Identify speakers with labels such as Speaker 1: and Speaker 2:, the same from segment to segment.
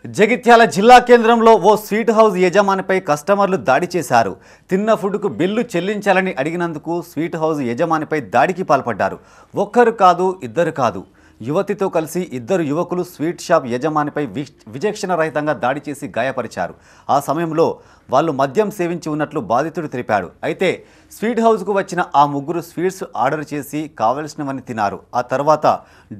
Speaker 1: జగిత్యాల జిల్లా కేంద్రంలో ఓ sweet house యజమానిపై కస్టమర్లు దాడి చేశారు. తిన్న ఫుడ్కు బిల్లు చెల్లించాలని అడిగినందుకు స్వీట్ హౌస్ యజమానిపై దాడికి పాల్పడ్డారు. ఒక్కరు కాదు, ఇద్దరు కాదు, యువతితో కలిసి ఇద్దరు యువకులు స్వీట్ షాప్ యజమానిపై విచక్షణ రహితంగా దాడి చేసి గాయపరిచారు. ఆ సమయంలో వాళ్ళు మద్యం సేవించి ఉన్నట్లు బాధితుడు తెలిపాడు. అయితే స్వీట్ హౌస్కు వచ్చిన ఆ ముగ్గురు స్వీట్స్ ఆర్డర్ చేసి కావలసినవన్నీ తిన్నారు. ఆ తర్వాత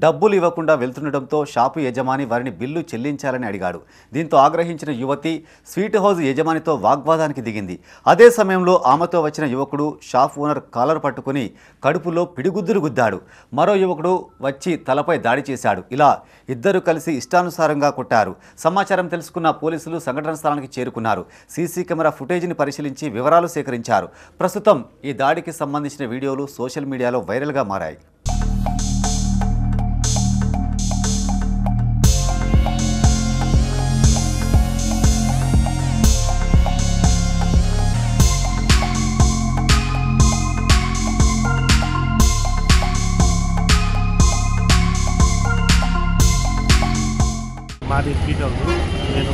Speaker 1: డబ్బులు ఇవ్వకుండా వెళ్తుండటంతో షాపు యజమాని వారిని బిల్లు చెల్లించాలని అడిగాడు. దీంతో ఆగ్రహించిన యువతి స్వీట్ హౌస్ యజమానితో వాగ్వాదానికి దిగింది. అదే సమయంలో ఆమెతో వచ్చిన యువకుడు షాప్ ఓనర్ కాలర్ పట్టుకుని కడుపులో పిడిగుద్దులు గుద్దాడు. మరో యువకుడు వచ్చి తలపై దాడి చేశాడు. ఇలా ఇద్దరు కలిసి ఇష్టానుసారంగా కొట్టారు. సమాచారం తెలుసుకున్న పోలీసులు సంఘటన స్థలానికి చేరుకున్నారు. సీసీ కెమెరా ఫుటేజ్ని పరిశీలించి వివరాలు సేకరించారు. ప్రస్తుతం ఈ దాడికి సంబంధించిన వీడియోలు సోషల్ మీడియాలో వైరల్గా మారాయి.
Speaker 2: మాది స్వీట్ హౌస్. నేను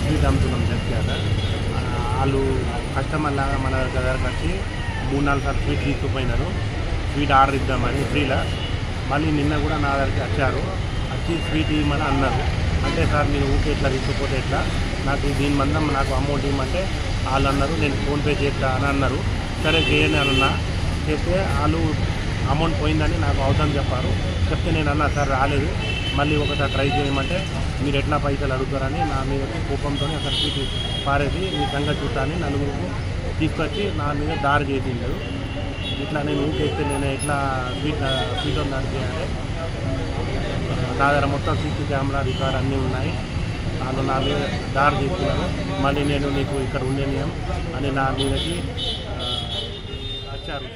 Speaker 2: స్వీట్ అమ్ముతున్నాం జగిత్యాల. వాళ్ళు కస్టమర్ లాగా మన దగ్గరకు వచ్చి 3-4 సార్లు స్వీట్ తీసుకుపోయినారు. స్వీట్ ఆర్డర్ ఇద్దామని ఫ్రీలా. మళ్ళీ నిన్న కూడా నా దగ్గరికి వచ్చారు. వచ్చి స్వీట్ ఇవ్వమని అన్నారు. అంటే సార్ మీరు ఊకే ఎట్లా తీసుకుపోతే ఎట్లా, నాకు దీని మందం నాకు అమౌంట్ ఇవ్వమంటే వాళ్ళు అన్నారు నేను ఫోన్పే చేస్తా అని అన్నారు. సరే చేయండి అని అన్నా. చేస్తే వాళ్ళు అమౌంట్ పోయిందని నాకు అవసరం చెప్పారు. చెప్తే నేను అన్నా సార్ రాలేదు, మళ్ళీ ఒకసారి ట్రై చేయమంటే మీరు ఎట్లా పైసలు అడుగుతారని నా మీద కోపంతో అసలు స్వీట్ పారేసి మీ సంగతి చూస్తానని నలుగురు తీసుకొచ్చి నా మీద దారి చేసిండు. ఇట్లా నేను ఊకేస్తే నేను ఎట్లా స్వీట్ దాడి చేయాలి. నా దగ్గర మొత్తం సీసీ కెమెరా రికార్డ్ అన్నీ ఉన్నాయి. వాళ్ళు నా మీద దారి తీసుకున్నారు. మళ్ళీ నేను నీకు ఇక్కడ ఉండేనియం అని నా మీదకి వచ్చారు.